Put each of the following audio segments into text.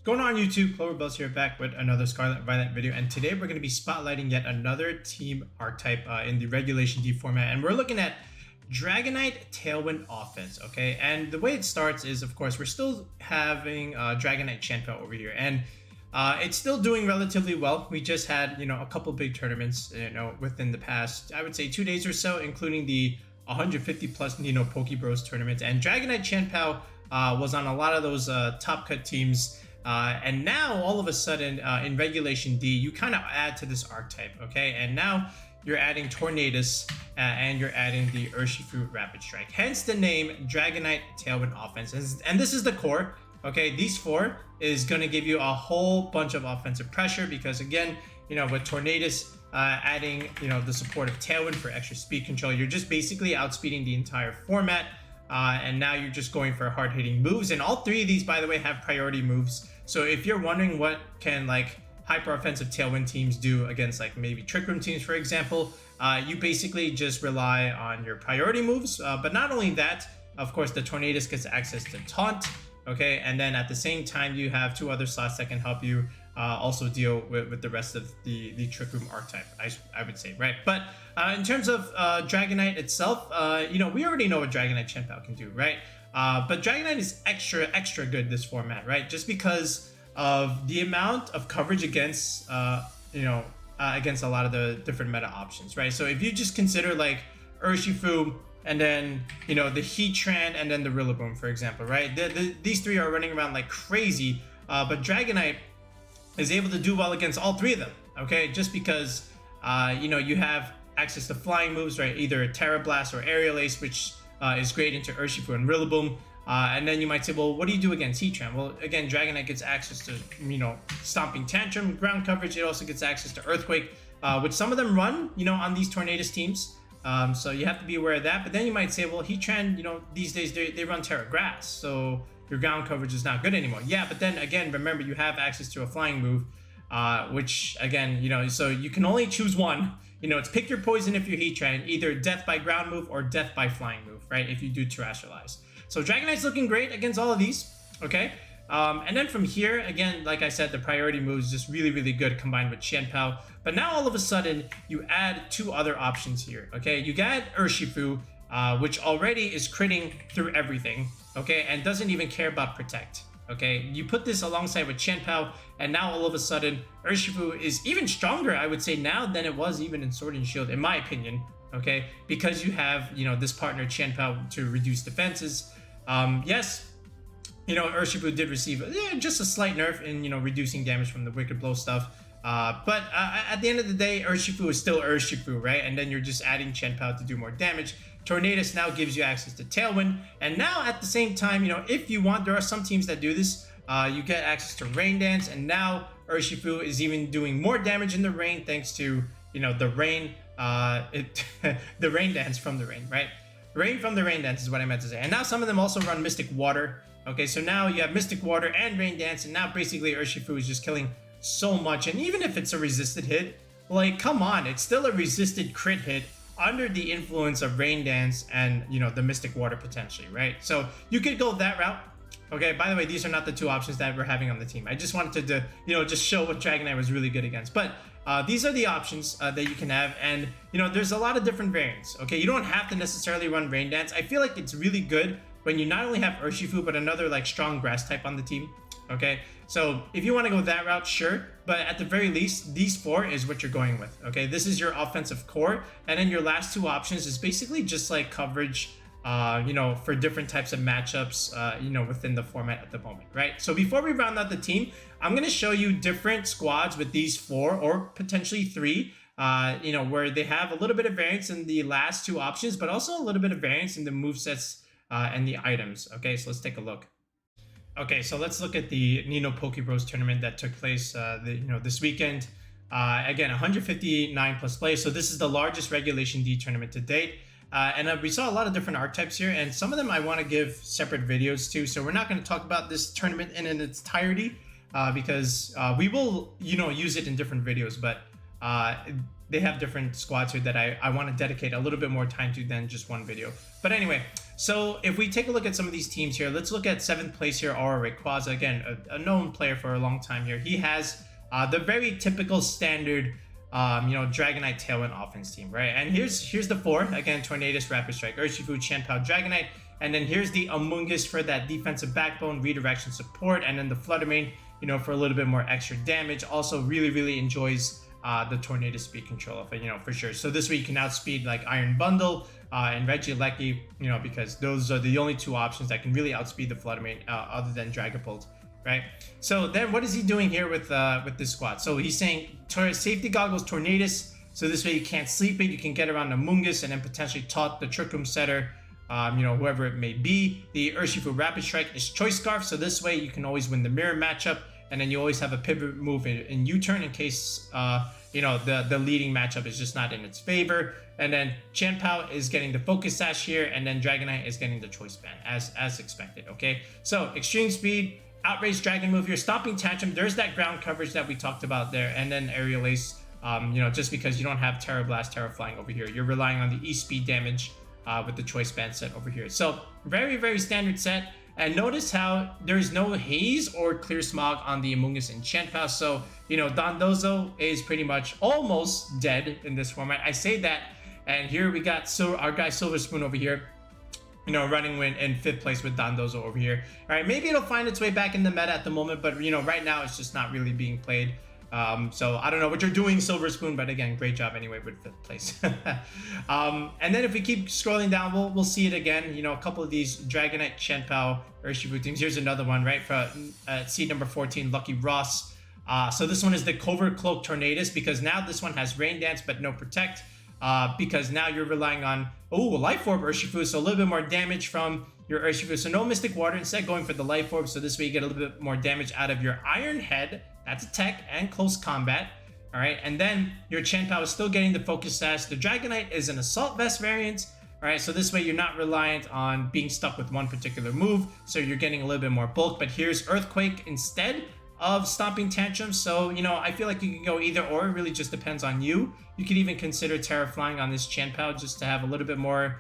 Going on YouTube, Cloverbells here back with another Scarlet Violet video, and today we're going to be spotlighting yet another team archetype in the Regulation D format, and we're looking at Dragonite Tailwind-Offense, okay? And the way it starts is, of course, we're still having Dragonite Chien Pao over here, and it's still doing relatively well. We just had, a couple big tournaments, within the past, I would say 2 days or so, including the 150 plus Pokebros tournament, and Dragonite Chien Pao was on a lot of those top cut teams. And now all of a sudden in Regulation D, you kind of add to this archetype, okay? And now you're adding Tornadus and you're adding the Urshifu Rapid Strike. Hence the name Dragonite Tailwind-Offense. And this is the core, okay? These four is going to give you a whole bunch of offensive pressure because again, with Tornadus adding, the support of Tailwind for extra speed control, you're just basically outspeeding the entire format. And now you're just going for hard-hitting moves. And all three of these, by the way, have priority moves. So if you're wondering what can hyper-offensive Tailwind teams do against maybe Trick Room teams, for example, you basically just rely on your priority moves. But not only that, of course, the Tornadus gets access to Taunt, okay? And then at the same time, you have two other slots that can help you also deal with the rest of the Trick Room archetype, I would say, right? But in terms of Dragonite itself, we already know what Dragonite Chien Pao can do, right? But Dragonite is extra good this format, right? Just because of the amount of coverage against, against a lot of the different meta options, right? So if you just consider Urshifu and then, the Heatran and then the Rillaboom, for example, right? These three are running around like crazy, but Dragonite is able to do well against all three of them, okay? Just because, you have access to flying moves, right? Either Terra Blast or Aerial Ace, which is great into Urshifu and Rillaboom. And then you might say, well, what do you do against Heatran? Well, again, Dragonite gets access to, Stomping Tantrum, ground coverage. It also gets access to Earthquake, which some of them run, on these Tornadus teams. So you have to be aware of that. But then you might say, well, Heatran, these days they run Terra Grass. So your ground coverage is not good anymore. Yeah, but then again, remember, you have access to a flying move, which again, so you can only choose one. It's pick your poison if you're Heatran, either death by ground move or death by flying move, right? If you do Terrestrialize. So Dragonite's looking great against all of these, okay? And then from here, again, like I said, the priority move is just really good combined with Chien Pao. But now all of a sudden, you add two other options here, okay? You got Urshifu, which already is critting through everything, okay? And doesn't even care about Protect. Okay, you put this alongside with Chien Pao, and now all of a sudden, Urshifu is even stronger, I would say, now than it was even in Sword and Shield, in my opinion. Okay, because you have, this partner Chien Pao to reduce defenses. Yes, Urshifu did receive just a slight nerf in, reducing damage from the Wicked Blow stuff. But at the end of the day, Urshifu is still Urshifu, right? And then you're just adding Chien Pao to do more damage. Tornadus now gives you access to Tailwind, and now at the same time, if you want, there are some teams that do this. You get access to Rain Dance, and now Urshifu is even doing more damage in the rain thanks to the rain, the Rain Dance from the rain, right? Rain from the Rain Dance is what I meant to say. And now some of them also run Mystic Water. Okay, so now you have Mystic Water and Rain Dance, and now basically Urshifu is just killing so much. And even if it's a resisted hit, come on, it's still a resisted crit hit under the influence of Rain Dance and the Mystic Water potentially, right? So you could go that route. Okay, by the way, these are not the two options that we're having on the team. I just wanted to just show what Dragonite was really good against. But these are the options that you can have, and there's a lot of different variants. Okay, you don't have to necessarily run Rain Dance. I feel like it's really good when you not only have Urshifu but another strong grass type on the team. Okay, so if you want to go that route, sure, but at the very least, these four is what you're going with. Okay, this is your offensive core, and then your last two options is basically just coverage, for different types of matchups, within the format at the moment, right? So before we round out the team, I'm going to show you different squads with these four or potentially three, where they have a little bit of variance in the last two options, but also a little bit of variance in the movesets and the items. Okay, so let's take a look. Okay, so let's look at the Pokebros tournament that took place, this weekend. Again, 159 plus players. So this is the largest Regulation D tournament to date. And we saw a lot of different archetypes here, and some of them I want to give separate videos to. So we're not going to talk about this tournament in its entirety because we will, use it in different videos. But they have different squads here that I want to dedicate a little bit more time to than just one video. But anyway, So if we take a look at some of these teams here, let's look at 7th place here, Aura Rayquaza, again, a known player for a long time here. He has the very typical standard, you know, Dragonite Tailwind offense team, right? And here's the 4, again, Tornadus, Rapid Strike, Urshifu, Chien Pao, Dragonite, and then here's the Amoonguss for that defensive backbone, redirection support, and then the Flutter Mane, you know, for a little bit more extra damage. Also really enjoys the Tornadus speed control of it, you know, for sure. So this way you can outspeed like Iron Bundle and Regieleki, you know, because those are the only 2 options that can really outspeed the Flutter Mane other than Dragapult, right? So then what is he doing here with this squad? So he's saying safety goggles Tornadus, so this way you can't sleep it, you can get around the Amoonguss and then potentially taunt the Trick Room setter, you know, whoever it may be. The Urshifu Rapid Strike is Choice Scarf, so this way you can always win the mirror matchup, and then you always have a pivot move in U-turn in case you know, the leading matchup is just not in its favor. And then Chien Pao is getting the Focus Sash here, and then Dragonite is getting the Choice Band as expected. Okay, so extreme speed, outrage dragon move here, stomping tantrum. There's that ground coverage that we talked about there, and then aerial ace. You know, just because you don't have Terra Blast, Terra Flying over here, you're relying on the E-speed damage with the Choice Band set over here. So very standard set. And notice how there's no haze or clear smog on the Amoonguss and Chien Pao. So, you know, Dondozo is pretty much almost dead in this format. I say that, and here we got our guy Silver Spoon over here, you know, running in 5th place with Dondozo over here. All right, maybe it'll find its way back in the meta at the moment, but, you know, right now it's just not really being played. So I don't know what you're doing, Silver Spoon, but again, great job anyway with 5th place. And then if we keep scrolling down, we'll see it again. You know, a couple of these Dragonite, Chien Pao, Urshifu teams. Here's another one, right, for seed number 14, Lucky Ross. So this one is the Covert Cloak Tornadus, because now this one has Rain Dance but no Protect, because now you're relying on, Life Orb Urshifu, so a little bit more damage from your Urshifu. So no Mystic Water, instead going for the Life Orb, so this way you get a little bit more damage out of your Iron Head. That's a tech and close combat. All right, and then your Chien Pao is still getting the Focus Sash. The Dragonite is an Assault Vest variant. All right, so this way you're not reliant on being stuck with one particular move, so you're getting a little bit more bulk. But here's Earthquake instead of Stomping Tantrum. So, you know, I feel like you can go either or. It really just depends on you. You could even consider Terra Flying on this Chien Pao just to have a little bit more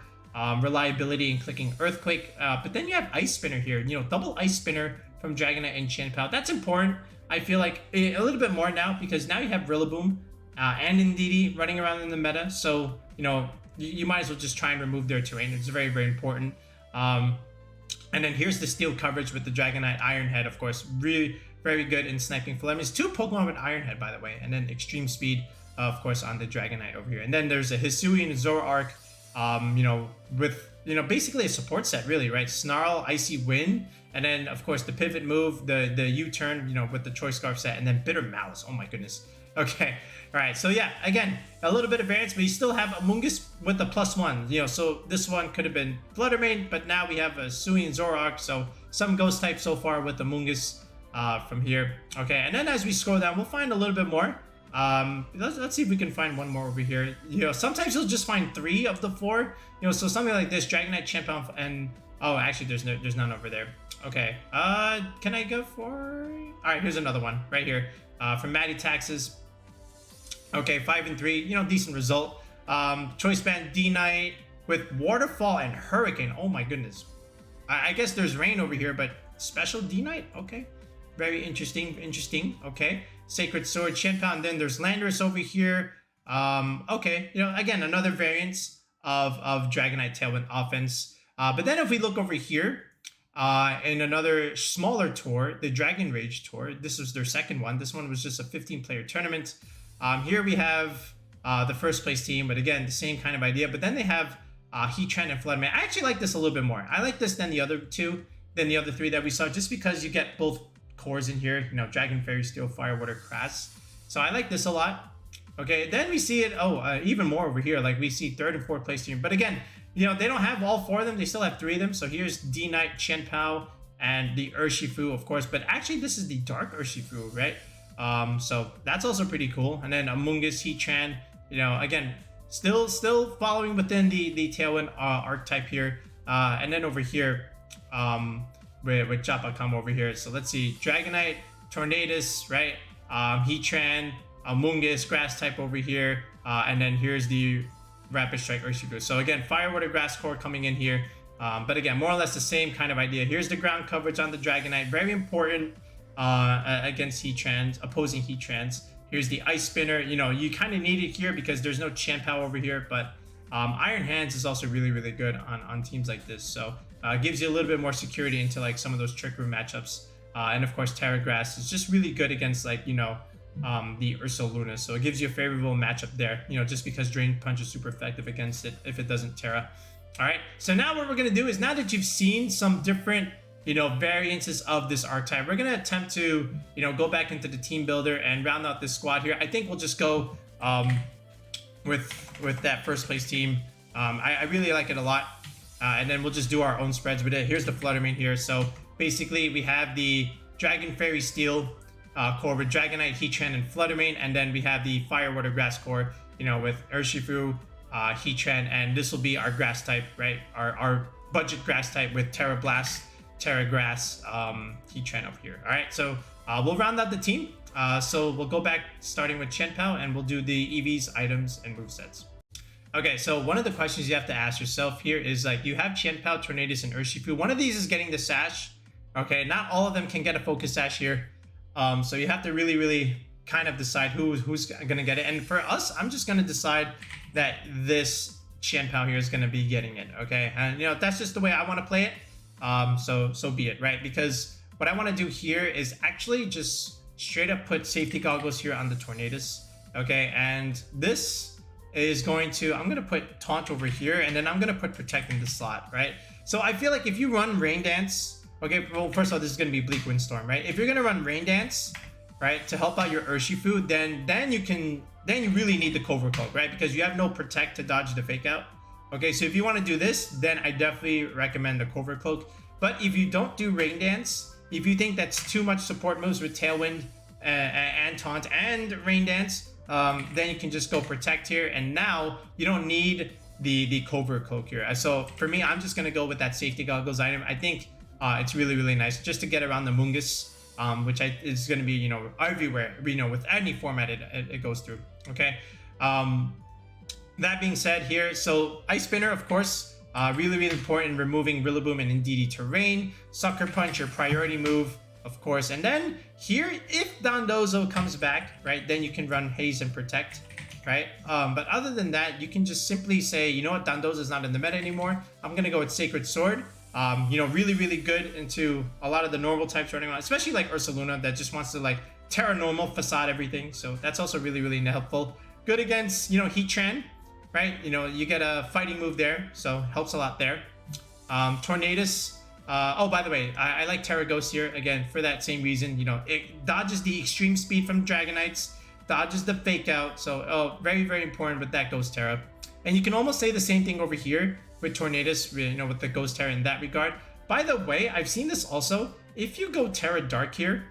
reliability in clicking Earthquake. But then you have Ice Spinner here. You know, double Ice Spinner from Dragonite and Chien Pao. That's important. I feel like a little bit more now, because now you have Rillaboom and Indeedee running around in the meta. So, you know, you might as well just try and remove their terrain. It's very important. And then here's the steel coverage with the Dragonite Iron Head, of course. Really very good in sniping for lemons. 2 Pokemon with Iron Head, by the way. And then extreme speed, of course, on the Dragonite over here. And then there's a Hisuian Zoroark, you know, with, you know, basically a support set, really, right? Snarl, Icy Wind, and then, of course, the pivot move, the U-turn, you know, with the Choice Scarf set, and then Bitter Malice. Oh my goodness. Okay, all right. So yeah, again, a little bit of variance, but you still have Amoonguss with the +1. You know, so this one could have been Flutter Mane, but now we have a Hisuian Zoroark. So some ghost type so far with Amoonguss from here. Okay, and then as we scroll down, we'll find a little bit more. Let's see if we can find one more over here. You know, sometimes you'll just find 3 of the 4. You know, so something like this, Dragonite, Chien Pao, and actually there's none over there. Okay, can I go for? All right, here's another one right here from Maddie Taxes. Okay, 5 and 3. You know, decent result. Choice Band D-Knight with Waterfall and Hurricane. Oh my goodness. I guess there's rain over here, but special D-Knight. Okay, very interesting. Okay. Sacred Sword, Chien Pao, and then there's Landorus over here. Okay, you know, again, another variance of Dragonite Tailwind Offense. But then if we look over here, in another smaller tour, the Dragon Rage Tour, this was their second one. This one was just a 15-player tournament. Here we have the first place team, but again, the same kind of idea. But then they have Heatran and Flutter Mane. I actually like this a little bit more. I like this than the other 3 that we saw, just because you get both cores in here, you know, Dragon, Fairy, Steel, Fire, Water, Grass. So I like this a lot. Okay, then we see it, even more over here. Like we see 3rd and 4th place team. But again, you know, they don't have all 4 of them. They still have 3 of them. So here's D-Knight, Chien Pao, and the Urshifu, of course. But actually, this is the Dark Urshifu, right? So that's also pretty cool. And then Amoonguss, Heatran, you know, again, still following within the Tailwind archetype here. And then over here, with Japacom over here. So let's see, Dragonite, Tornadus, right? Heatran, Amoonguss, Grass type over here. And then here's the Rapid Strike Urshifu. So again, Fire, Water, Grass core coming in here. But again, more or less the same kind of idea. Here's the ground coverage on the Dragonite, very important against Heatrans, opposing Heatrans. Here's the Ice Spinner. You know, you kind of need it here because there's no Chien Pao over here, but Iron Hands is also really, really good on teams like this. So gives you a little bit more security into like some of those Trick Room matchups. And of course, Terra Grass is just really good against like, you know, the Ursaluna. So it gives you a favorable matchup there, you know, just because Drain Punch is super effective against it if it doesn't Terra. All right, so now what we're going to do is, now that you've seen some different, you know, variances of this archetype, we're going to attempt to, you know, go back into the team builder and round out this squad here. I think we'll just go with that first place team. I really like it a lot. And then we'll just do our own spreads with it. Here's the Flutter Mane here. So basically we have the Dragon Fairy Steel core with Dragonite, Heatran, and Flutter Mane. And then we have the Fire, Water, Grass core, you know, with Urshifu, Heatran, and this will be our grass type, right? Our budget grass type with Terra Blast, Terra Grass, Heatran over here. All right, so we'll round out the team. So we'll go back starting with Chien Pao, and we'll do the EVs, items, and movesets. Okay, so one of the questions you have to ask yourself here is, like, you have Chien Pao, Tornadus, and Urshifu. One of these is getting the sash. Okay, not all of them can get a focus sash here. So you have to really kind of decide who's gonna get it. And for us, I'm just gonna decide that this Chien Pao here is gonna be getting it. Okay, and you know, that's just the way I want to play it. So be it, right? Because what I want to do here is actually just straight up put safety goggles here on the Tornadus. Okay, and this is going to, I'm gonna put taunt over here, and then I'm gonna put protect in the slot, right? So I feel like if you run Rain Dance, okay, well, first of all, this is gonna be Bleak Windstorm, right? If you're gonna run Rain Dance, right, to help out your Urshifu, then you really need the Cover Cloak, right? Because you have no protect to dodge the fake out. Okay, so if you want to do this, then I definitely recommend the Cover Cloak. But if you don't do Rain Dance, if you think that's too much support moves with Tailwind and Taunt and Rain Dance, then you can just go Protect here, and now you don't need the Cover Cloak here. So for me, I'm just gonna go with that Safety Goggles item. I think it's really nice just to get around the Mungus. Which is going to be, you know, everywhere, you know, with any format it goes through. Okay, that being said here, so Ice Spinner, of course, really important in removing Rillaboom and Indeedee terrain. Sucker Punch, your priority move, of course. And then here, if Dondozo comes back, right, then you can run Haze and Protect, right? But other than that, you can just simply say, you know what, Dondozo is not in the meta anymore. I'm going to go with Sacred Sword. You know, really good into a lot of the normal types running around, especially like Ursaluna that just wants to like Terra Normal, Facade everything. So that's also really helpful. Good against, you know, Heatran, right? You know, you get a fighting move there, so helps a lot there. Tornadus. Oh, by the way, I like Terra Ghost here again for that same reason. You know, it dodges the extreme speed from Dragonites, dodges the fake out. So very important with that Ghost Terra. And you can almost say the same thing over here with Tornadus, you know, with the Ghost Terra in that regard. By the way, I've seen this also. If you go Terra Dark here,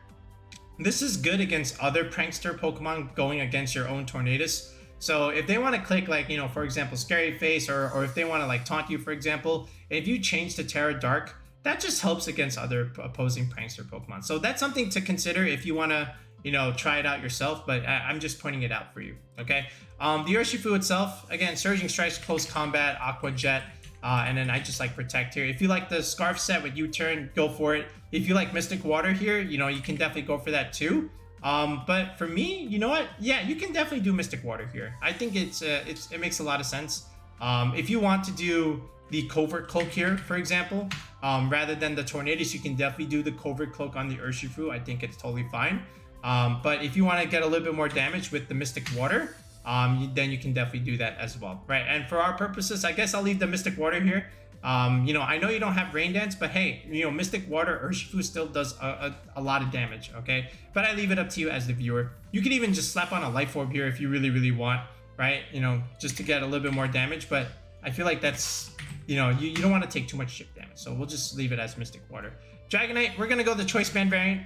this is good against other Prankster Pokemon going against your own Tornadus. So if they want to click, like, you know, for example, Scary Face, or if they want to like taunt you, for example, if you change to Terra Dark, that just helps against other opposing Prankster Pokemon. So that's something to consider if you want to, you know, try it out yourself, but I'm just pointing it out for you, okay? The Urshifu itself, again, Surging Strikes, Close Combat, Aqua Jet, and then I just like Protect here. If you like the Scarf set with U-Turn, go for it. If you like Mystic Water here, you know, you can definitely go for that too. But for me, you know what? Yeah, you can definitely do Mystic Water here. I think it makes a lot of sense. If you want to do the Covert Cloak here, for example, rather than the Tornadus, you can definitely do the Covert Cloak on the Urshifu. I think it's totally fine. But if you want to get a little bit more damage with the Mystic Water, then you can definitely do that as well, right? And for our purposes, I guess I'll leave the Mystic Water here. You know, I know you don't have Rain Dance, but hey, you know, Mystic Water Urshifu still does a lot of damage, okay? But I leave it up to you as the viewer. You can even just slap on a Life Orb here if you really want, right? You know, just to get a little bit more damage, but I feel like that's, you know, you don't want to take too much chip damage, so we'll just leave it as Mystic Water. Dragonite, we're gonna go the Choice Band variant.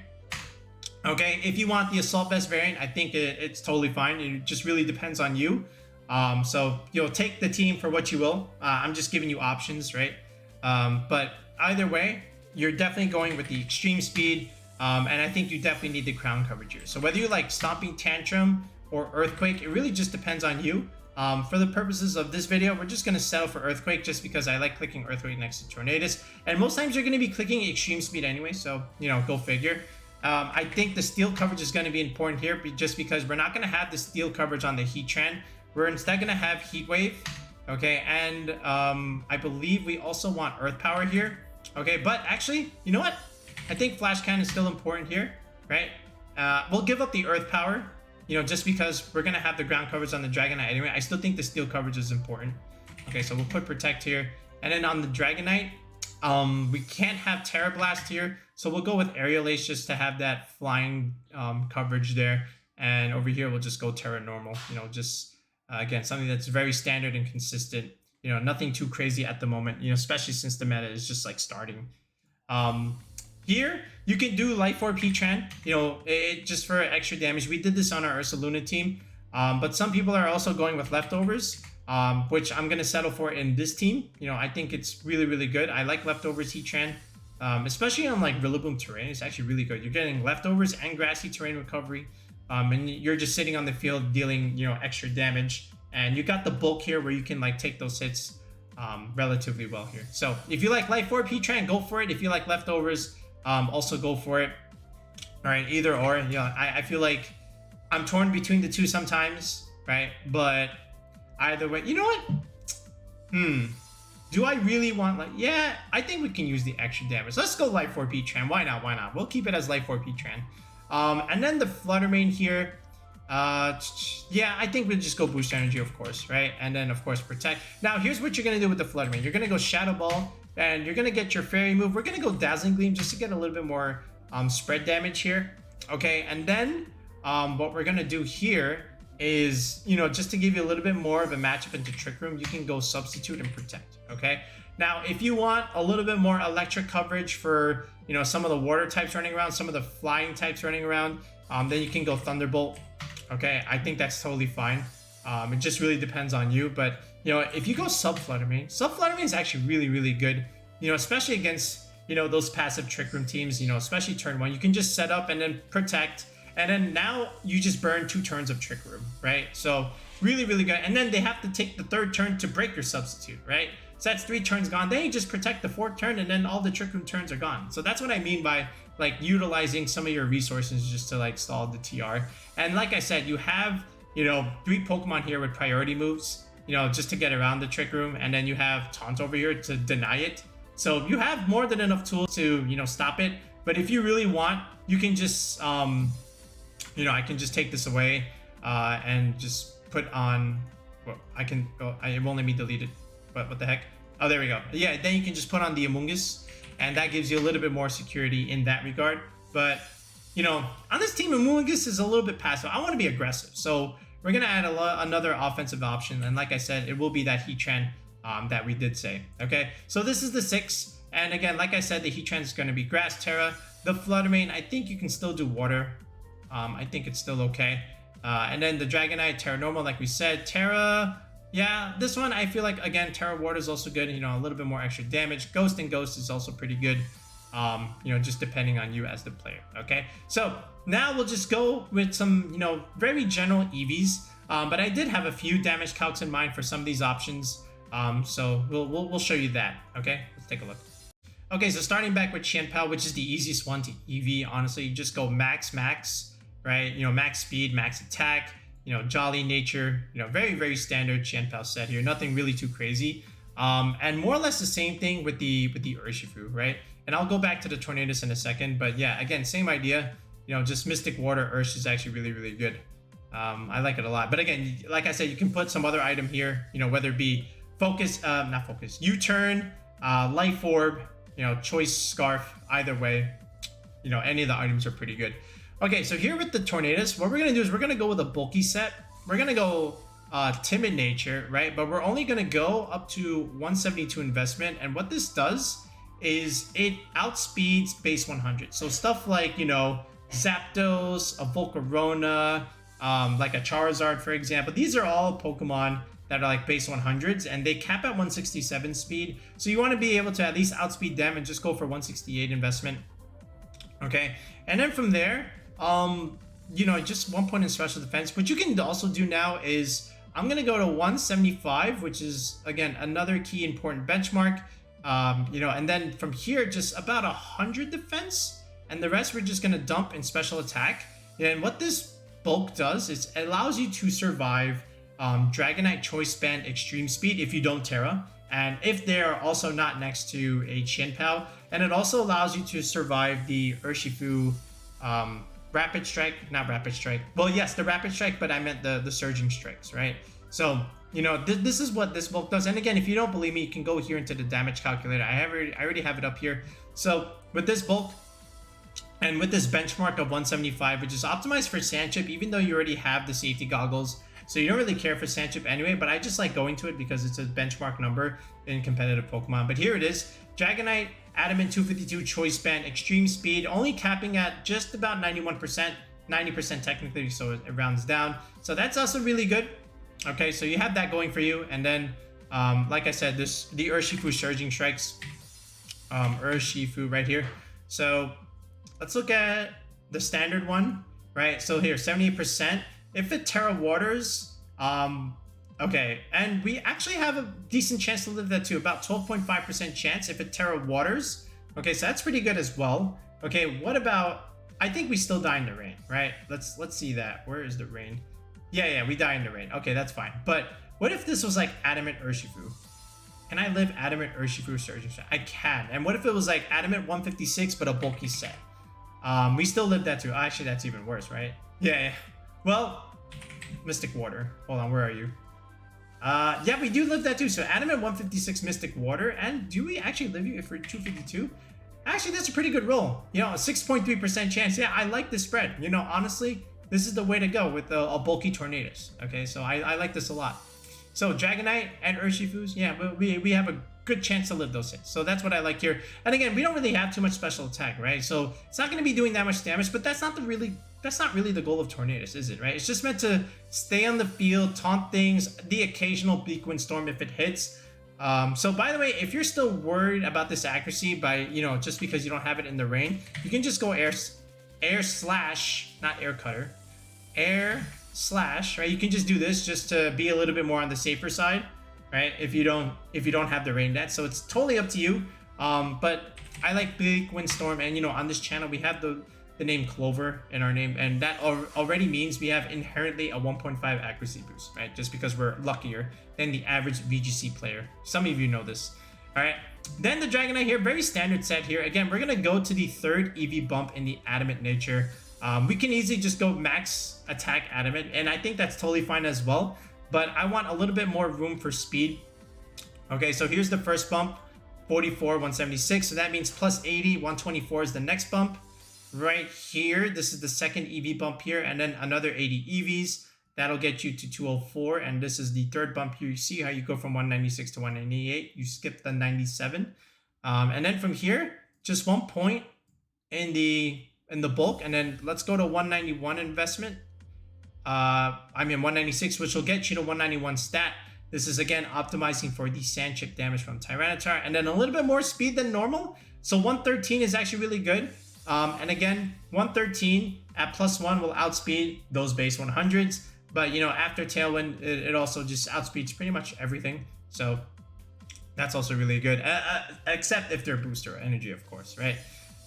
Okay, if you want the Assault Vest variant, I think it's totally fine. It just really depends on you. So, you know, take the team for what you will. I'm just giving you options, right? But either way, you're definitely going with the extreme speed. And I think you definitely need the crown coverage here. So whether you like Stomping Tantrum or Earthquake, it really just depends on you. For the purposes of this video, we're just going to settle for Earthquake just because I like clicking Earthquake next to Tornadus. And most times you're going to be clicking Extreme Speed anyway, so, you know, go figure. I think the steel coverage is going to be important here just because we're not going to have the steel coverage on the Heatran. We're instead going to have Heat Wave, okay? And I believe we also want Earth Power here, okay? But actually, you know what? I think Flash Cannon is still important here, right? We'll give up the Earth Power, you know, just because we're going to have the ground coverage on the Dragonite anyway. I still think the steel coverage is important. Okay, so we'll put Protect here. And then on the Dragonite, we can't have Terra Blast here, so we'll go with Aerial Ace just to have that flying coverage there. And over here, we'll just go Terra Normal, you know, just, again, something that's very standard and consistent. You know, nothing too crazy at the moment, you know, especially since the meta is just like starting. Here, you can do Life Orb Heatran, you know, just for extra damage. We did this on our Ursaluna team, but some people are also going with Leftovers, which I'm going to settle for in this team. You know, I think it's really, really good. I like Leftovers Heatran, especially on like Rillaboom terrain. It's actually really good. You're getting Leftovers and Grassy terrain recovery, and you're just sitting on the field dealing, you know, extra damage. And you got the bulk here where you can like take those hits relatively well here. So if you like Life Orb Heatran, go for it. If you like Leftovers, also go for it. All right, either or. You know, I feel like I'm torn between the two sometimes, right? But either way, you know what? Do I really want, like, yeah, I think we can use the extra damage. Let's go Life Orb Heatran. Why not? Why not? We'll keep it as Life Orb Heatran. And then the Flutter Mane here. Yeah, I think we'll just go Boost Energy, of course, right? And then, of course, Protect. Now, here's what you're going to do with the Flutter Mane. You're going to go Shadow Ball, and you're going to get your Fairy move. We're going to go Dazzling Gleam just to get a little bit more spread damage here. Okay, and then what we're going to do here is, you know, just to give you a little bit more of a matchup into Trick Room, you can go Substitute and Protect, okay? Now, if you want a little bit more electric coverage for, you know, some of the water types running around, some of the flying types running around, then you can go Thunderbolt, okay? I think that's totally fine. It just really depends on you, but, you know, if you go Flutter Mane is actually really, really good, you know, especially against, you know, those passive Trick Room teams, you know, especially turn 1. You can just set up and then Protect, and then now you just burn 2 turns of Trick Room, right? So really, really good. And then they have to take the 3rd turn to break your Substitute, right? So that's 3 turns gone. Then you just protect the 4th turn, and then all the Trick Room turns are gone. So that's what I mean by like utilizing some of your resources just to like stall the TR. And like I said, you have, you know, 3 Pokemon here with priority moves, you know, just to get around the Trick Room, and then you have Taunt over here to deny it. So you have more than enough tools to, you know, stop it. But if you really want, you can just, you know, I can just take this away and just put on, well, I can go, it won't let me delete it. What the heck? Oh, there we go. Yeah, then you can just put on the Amoonguss, and that gives you a little bit more security in that regard. But, you know, on this team, Amoonguss is a little bit passive. I want to be aggressive. So we're going to add another offensive option. And like I said, it will be that Heatran that we did say. Okay, so this is the 6. And again, like I said, the Heatran is going to be Grass, Terra. The Flutter Mane, I think you can still do Water. I think it's still okay. And then the Dragonite, Terra Normal, like we said. Terra, yeah, this one I feel like, again, Terra Water is also good. You know, a little bit more extra damage. Ghost and Ghost is also pretty good. You know, just depending on you as the player. Okay, so now we'll just go with some, you know, very general EVs. But I did have a few damage calcs in mind for some of these options. So we'll show you that. Okay, let's take a look. Okay, so starting back with Chien Pao, which is the easiest one to EV. Honestly, you just go max, right? You know, max speed, max attack. You know, Jolly Nature. You know, very, very standard Chien Pao set here. Nothing really too crazy. And more or less the same thing with the Urshifu, right? And I'll go back to the Tornadus in a second. But yeah, again, same idea. You know, just Mystic Water Ursh is actually really, really good. I like it a lot. But again, like I said, you can put some other item here. You know, whether it be Focus, not Focus, U-Turn, Life Orb, you know, Choice Scarf. Either way, you know, any of the items are pretty good. Okay, so here with the Tornadus, what we're going to do is we're going to go with a bulky set. We're going to go Timid Nature, right? But we're only going to go up to 172 investment. And what this does is it outspeeds base 100. So stuff like, you know, Zapdos, a Volcarona, like a Charizard, for example. These are all Pokemon that are like base 100s, and they cap at 167 speed. So you want to be able to at least outspeed them and just go for 168 investment. Okay, and then from there, you know, just 1 point in special defense. What you can also do now is I'm gonna go to 175, which is again another key important benchmark. You know, and then from here just about 100 defense, and the rest we're just gonna dump in special attack. And what this bulk does is it allows you to survive Dragonite Choice Band Extreme Speed if you don't Terra, and if they're also not next to a Chien Pao, and it also allows you to survive the Urshifu Rapid Strike, not Rapid Strike. Well, yes, the Rapid Strike, but I meant the Surging Strikes, right? So, you know, this is what this bulk does. And again, if you don't believe me, you can go here into the damage calculator. I already have it up here. So with this bulk and with this benchmark of 175, which is optimized for Sandchip, even though you already have the safety goggles, so you don't really care for Sandchip anyway, but I just like going to it because it's a benchmark number in competitive Pokemon. But here it is, Dragonite, Adamant 252 Choice Band, Extreme Speed, only capping at just about 91%, 90% technically, so it rounds down. So that's also really good. Okay, so you have that going for you. And then, like I said, the Urshifu Surging Strikes, Urshifu right here. So let's look at the standard one, right? So here, 78%. If it Terra Waters, okay, and we actually have a decent chance to live that too, about 12.5% chance if it Terra Waters. Okay, so that's pretty good as well. Okay, what about, I think we still die in the rain, right? Let's see that. Where is the rain? Yeah, we die in the rain. Okay, that's fine. But what if this was like Adamant Urshifu? Can I live Adamant Urshifu Surging Strike? I can. And what if it was like Adamant 156 but a bulky set? We still live that too. Actually, that's even worse, right? Yeah. Well, Mystic Water. Hold on, where are you? Yeah, we do live that too. So Adamant 156 Mystic Water. And do we actually live you if we're 252? Actually, that's a pretty good roll. You know, a 6.3% chance. Yeah, I like this spread. You know, honestly, this is the way to go with a bulky Tornadus. Okay, so I like this a lot. So Dragonite and Urshifus, yeah, but we have a good chance to live those hits. So that's what I like here. And again, we don't really have too much special attack, right? So it's not going to be doing that much damage, but that's not really the goal of Tornadus, is it, right? It's just meant to stay on the field, taunt things, the occasional Bleak Wind Storm if it hits. So by the way, if you're still worried about this accuracy by, you know, just because you don't have it in the rain, you can just go air slash, not air cutter, air slash, right? You can just do this just to be a little bit more on the safer side, right? If you don't have the rain dance. So it's totally up to you. But I like Bleak Wind Storm, and you know, on this channel we have the name Clover in our name, and that already means we have inherently a 1.5 accuracy boost, right? Just because we're luckier than the average VGC player. Some of you know this. All right, then the Dragonite here, very standard set here. Again, we're gonna go to the third EV bump in the Adamant nature. We can easily just go max attack Adamant, and I think that's totally fine as well, but I want a little bit more room for speed. Okay, so here's the first bump, 44, 176, so that means plus 80, 124 is the next bump. Right here, this is the second EV bump here, and then another 80 EVs. That'll get you to 204, and this is the third bump here. You see how you go from 196 to 198. You skip the 97. And then from here, just 1 point in the bulk, and then let's go to 191 investment. 196, which will get you to 191 stat. This is again optimizing for the Sandchip damage from Tyranitar, and then a little bit more speed than normal. So 113 is actually really good. And again, 113 at +1 will outspeed those base 100s. But, you know, after Tailwind, it also just outspeeds pretty much everything. So that's also really good. Except if they're booster energy, of course, right?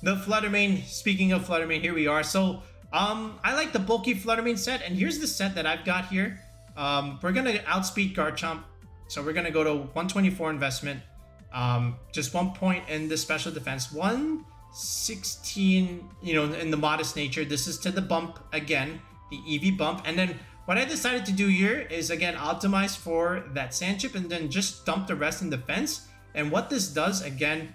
The Flutter Mane, speaking of Flutter Mane, here we are. So I like the bulky Flutter Mane set. And here's the set that I've got here. We're going to outspeed Garchomp. So we're going to go to 124 investment. Just 1 point in the special defense. 116, you know, in the modest nature. This is to the bump again, the EV bump. And then what I decided to do here is again optimize for that Sandchip and then just dump the rest in defense. And what this does again,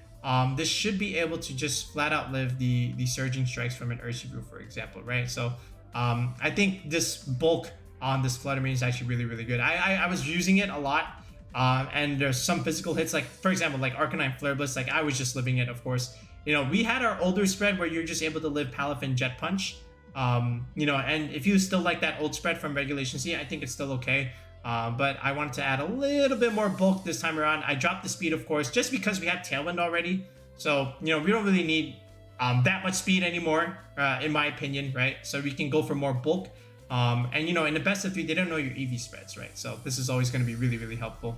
this should be able to just flat out live the surging strikes from an Urshifu, for example, right? So I think this bulk on this Flutter Mane is actually really, really good. I was using it a lot. And there's some physical hits, like for example, like Arcanine Flare Blitz, like I was just living it, of course. You know, we had our older spread where you're just able to live Palafin Jet Punch. You know, and if you still like that old spread from Regulation C, I think it's still okay. But I wanted to add a little bit more bulk this time around. I dropped the speed, of course, just because we have Tailwind already. So, you know, we don't really need that much speed anymore, in my opinion, right? So we can go for more bulk. And you know, in the best of 3, they don't know your EV spreads, right? So this is always going to be really, really helpful.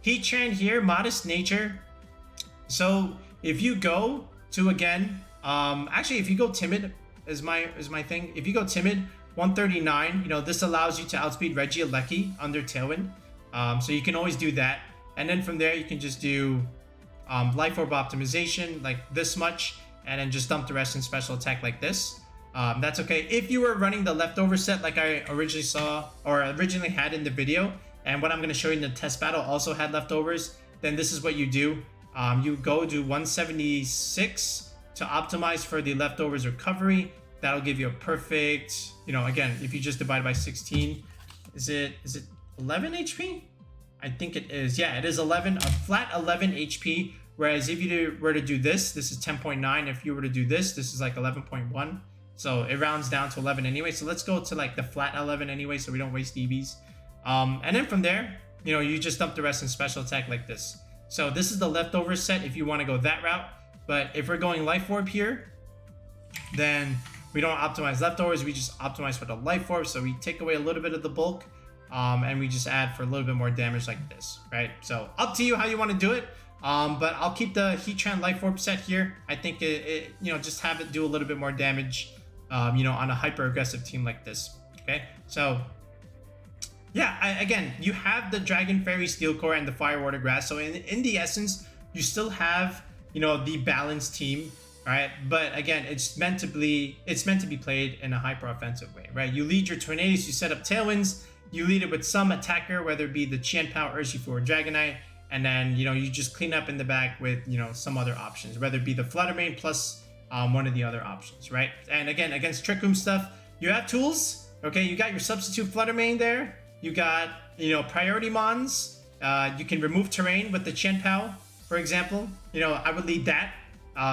Heatran here, modest nature. So if you go to, again, actually if you go timid is my thing. If you go timid, 139, you know, this allows you to outspeed Regieleki under Tailwind. So you can always do that. And then from there, you can just do Life Orb optimization like this much, and then just dump the rest in special attack like this. That's okay. If you were running the leftover set like I originally saw or originally had in the video, and what I'm going to show you in the test battle also had leftovers, then this is what you do. You go to 176 to optimize for the leftovers recovery. That'll give you a perfect, you know, again, if you just divide by 16, is it 11 HP? I think it is. Yeah, it is 11, a flat 11 HP. Whereas if you were to do this, this is 10.9. If you were to do this, this is like 11.1. So it rounds down to 11 anyway. So let's go to like the flat 11 anyway, so we don't waste EVs. And then from there, you know, you just dump the rest in special attack like this. So this is the leftover set if you want to go that route. But if we're going Life Orb here, then we don't optimize leftovers. We just optimize for the Life Orb. So we take away a little bit of the bulk, and we just add for a little bit more damage like this, right? So up to you how you want to do it. But I'll keep the Heatran Life Orb set here. I think it you know, just have it do a little bit more damage, you know, on a hyper aggressive team like this. Okay, so yeah, again, you have the Dragon Fairy Steel Core and the Fire Water Grass. So in the essence, you still have, you know, the balanced team, right? But again, it's meant to be played in a hyper offensive way, right? You lead your Tornadus, you set up Tailwinds, you lead it with some attacker, whether it be the Chien Pao, Urshifu, or Dragonite, and then, you know, you just clean up in the back with, you know, some other options, whether it be the Flutter Mane plus one of the other options, right? And again, against Trick Room stuff, you have tools, okay? You got your substitute Flutter Mane there. You got, you know, priority mons. You can remove terrain with the Chien Pao, for example. You know, I would lead that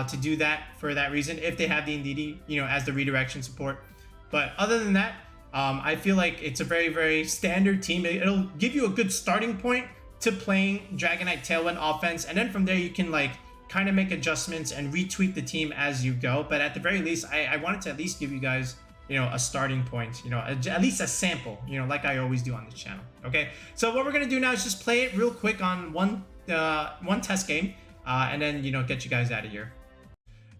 to do that for that reason, if they have the Indeedee, you know, as the redirection support. But other than that, I feel like it's a very, very standard team. It'll give you a good starting point to playing Dragonite Tailwind offense, and then from there you can like kind of make adjustments and retweak the team as you go. But at the very least, I wanted to at least give you guys, you know, a starting point, you know, at least a sample, you know, like I always do on this channel. Okay, so what we're gonna do now is just play it real quick on one test game, and then, you know, get you guys out of here.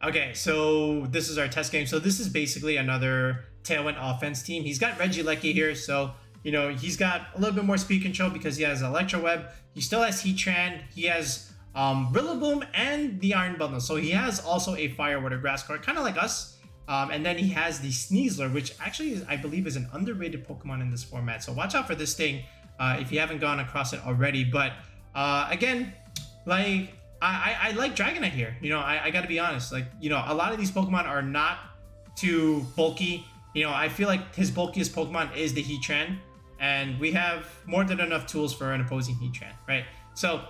Okay, so this is our test game. So this is basically another Tailwind offense team. He's got Regieleki here, so you know, he's got a little bit more speed control because he has Electro Web. He still has Heatran. He has Rillaboom and the Iron Bundle. So he has also a Fire Water Grass card, kind of like us. And then he has the Sneasler, which actually is, I believe, is an underrated Pokemon in this format. So watch out for this thing if you haven't gone across it already. But again, like I like Dragonite here. You know, I got to be honest. Like, you know, a lot of these Pokemon are not too bulky. You know, I feel like his bulkiest Pokemon is the Heatran. And we have more than enough tools for an opposing Heatran, right? So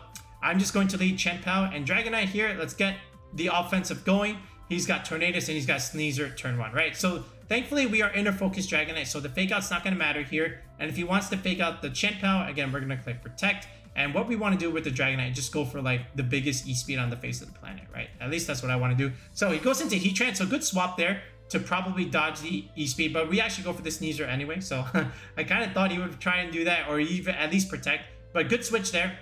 I'm just going to lead Chien Pao and Dragonite here. Let's get the offensive going. He's got Tornadus and he's got Sneasler turn 1, right? So thankfully we are inner focus Dragonite, so the fake out's not going to matter here. And if he wants to fake out the Chien Pao, again, we're going to click protect. And what we want to do with the Dragonite, just go for like the biggest E-speed on the face of the planet, right? At least that's what I want to do. So he goes into Heatran, so good swap there to probably dodge the E-speed, but we actually go for the Sneasler anyway, so I kind of thought he would try and do that, or even at least protect, but good switch there.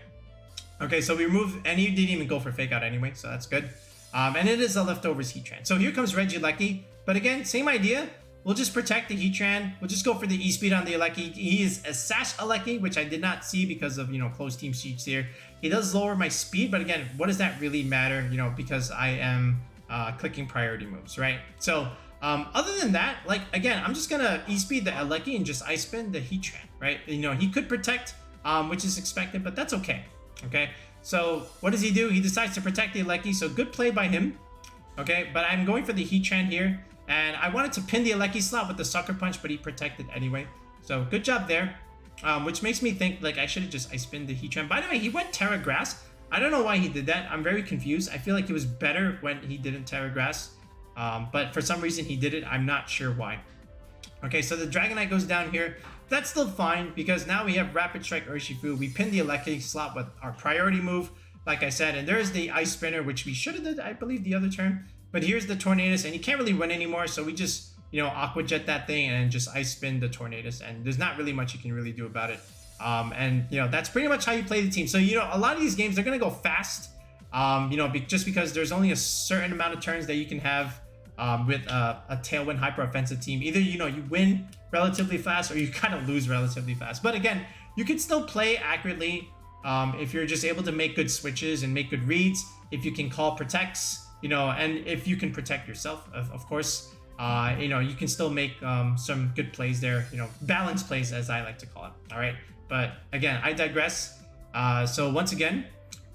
Okay, so we remove, and he didn't even go for fake out anyway, so that's good. And it is a leftovers Heatran. So here comes Regieleki, but again, same idea. We'll just protect the Heatran. We'll just go for the E-speed on the Eleki. He is a Sash Eleki, which I did not see because of, you know, closed team sheets here. He does lower my speed, but again, what does that really matter, you know, because I am clicking priority moves, right? So other than that, like, again, I'm just gonna E-speed the Eleki and just Ice Spin the Heatran, right? You know, he could protect, which is expected, but that's okay. Okay, so what does he do? He decides to protect the Eleki, so good play by him. Okay, but I'm going for the Heatran here, and I wanted to pin the Eleki slot with the Sucker Punch, but he protected anyway. So good job there, which makes me think like I should have just Ice Spinned the Heatran. By the way, he went Terra Grass. I don't know why he did that. I'm very confused. I feel like it was better when he didn't Terra Grass. But for some reason he did it. I'm not sure why. Okay, so the Dragonite goes down here. That's still fine because now we have Rapid Strike Urshifu. We pin the Eleki slot with our priority move, like I said, and there's the Ice Spinner, which we should have did, I believe, the other turn. But here's the Tornadus, and you can't really win anymore, so we just Aqua Jet that thing and just Ice Spin the Tornadus, and there's not really much you can really do about it. And that's pretty much how you play the team. So a lot of these games, they're gonna go fast. Just because there's only a certain amount of turns that you can have with a Tailwind hyper offensive team. Either you win relatively fast or you kind of lose relatively fast. But again, you can still play accurately if you're just able to make good switches and make good reads. If you can call protects, and if you can protect yourself, of course. You can still make some good plays there, balanced plays, as I like to call it. All right, but again, I digress. So once again,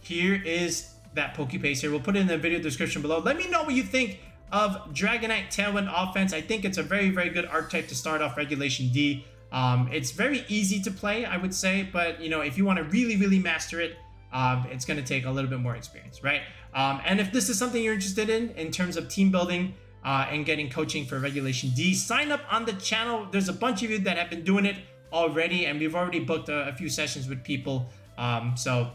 here is that Pokepace here. We'll put it in the video description below. Let me know what you think of Dragonite Tailwind-Offense. I think it's a very, very good archetype to start off Regulation D. It's very easy to play, I would say, but if you want to really, really master it, it's going to take a little bit more experience, right? And if this is something you're interested in terms of team building, and getting coaching for Regulation D, sign up on the channel. There's a bunch of you that have been doing it already, and we've already booked a few sessions with people. So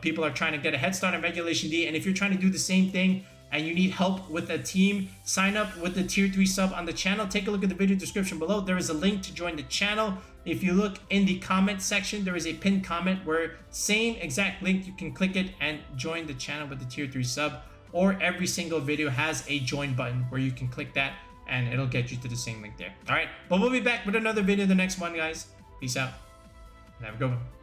people are trying to get a head start on Regulation D, and if you're trying to do the same thing and you need help with a team, sign up with the tier 3 sub on the channel. Take a look at the video description below. There is a link to join the channel. If you look in the comment section, there is a pinned comment where same exact link, you can click it and join the channel with the tier 3 sub. Or every single video has a join button where you can click that and it'll get you to the same link there. All right, but we'll be back with another video, the next one, guys. Peace out and have a good one.